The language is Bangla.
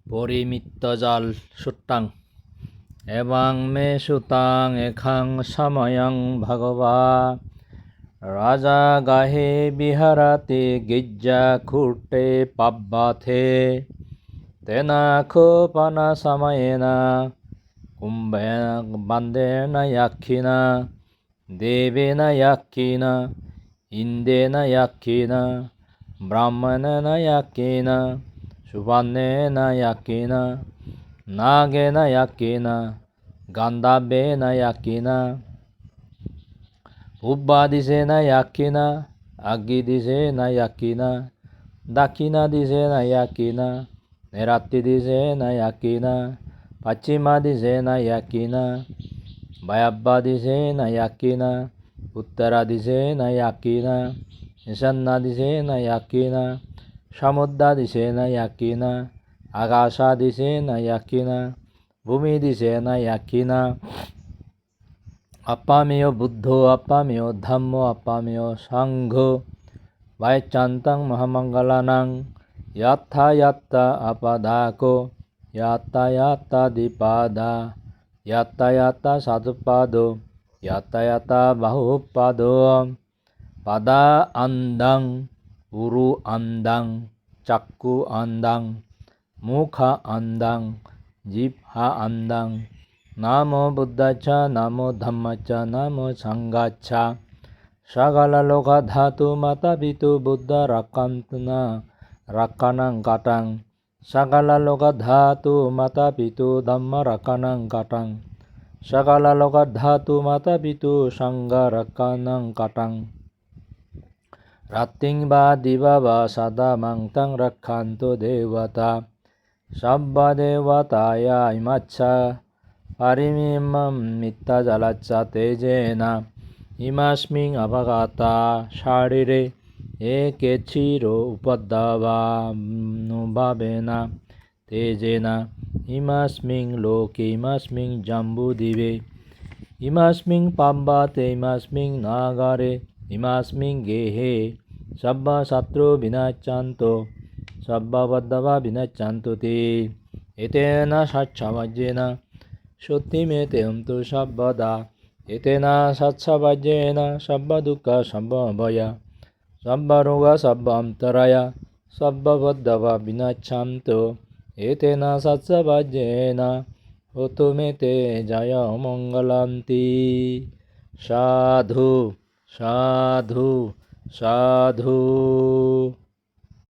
পরিমিত্তজাল সুট্টাং এবাং মে সুতাং এখাং সময়ং ভগবা রাজা গাহে বিহারাতে গিজ্জা খুট্টে পাব্বাথে তেনা খোপানা সময়েনা কুম্ভেন বান্দেনা ইয়াক্ষিনা দেবেনা ইয়াক্ষিনা ইন্দেনা ইয়াক্ষিনা ব্রাহ্মণেনা ইয়াক্ষিনা সুবর্ণেনা ইয়াক্ষিনা নাগেনা ইয়াক্ষিনা গান্ধাবেনা ইয়াক্ষিনা পূর্বাদিশেনা ইয়াক্ষিনা আগ্গিদিশেনা ইয়াক্ষিনা দক্ষিণাদিশেনা ইয়াক্ষিনা নৈಋত্যদিশেনা ইয়াক্ষিনা পশ্চিমাদিশেনা ইয়াক্ষিনা বায়ব্যদিশেনা ইয়াক্ষিনা উত্তরাদিশেনা ইয়াক্ষিনা ঈশান্যদিশেনা ইয়াক্ষিনা সমুদ্রদিশেনা ইয়াক্ষিনা আকাশাদিশেনা ইয়াক্ষিনা ভূমিদিশেনা ইয়াক্ষিনা অপ্পামেয় বুদ্ধ অপ্পামেয় ধম্ম অপ্পামেয় সংঘ বাইচান্তং মহামঙ্গলানাং ইয়াত্থা ইয়াত্থা আপাদাকো ইয়াত্থা ইয়াত্থা দ্বিপাদা ইয়াত্থা ইয়াত্থা সাধুপাদো ইয়াত্থা ইয়াত্থা বাহুপাদো পাদা আন্দাং উরু আন্দাং চাক্ষু আন্দাং মুখা আন্দাং জিহ্বা আন্দাং নামো বুদ্ধাচ্ছ নামো ধম্মাচ্ছ নামো সংঘাচ্ছ সকল লোক ধাতু মাতা পিতু বুদ্ধ রাক্ষান্তনা রাক্ষানাং কাটাং সকল লোক ধাতু মাতা পিতু ধম্ম রাক্ষানাং কাটাং সকল লোক ধাতু মাতা পিতু সংঘ রাক্ষানাং কাটাং রাত্রিং বা দিবা বা সদা মাং তং রক্ষান্তু দেবতা সব্ব দেবতায়া ইমাচ্ছা পারিমিমম মিথ্যা জলাচ্ছা তেজেনা ইমাস্মিং অবগাতা শারীরে একে চিরো উপদ্রবানুভাবেনা তেজেনা ইমাস্মিং লোকে ইমাস্মিং জম্বুদ্বীপে ইমাস্মিং পাব্বাতে ইমাস্মিং নাগরে ইমাস্মিং গেহে সব্ব শত্রু বিনাচ্ছান্তো সব্ব বদ্ধবা বিনাচ্ছান্তু তে এতেনা স্বচ্ছবজ্রেণ সত্যিমেতেম তু সর্বদা এতেনা স্বচ্ছবজ্রেণ সর্ব দুঃখ সর্ব ভয় সর্ব রোগ সর্ব অন্তরায় সর্ব বদ্ধবা বিনাচ্ছান্তো এতেনা স্বচ্ছবজ্রেণ হতু মেতে জয় মঙ্গলান্তি সাধু সাধু সাধু।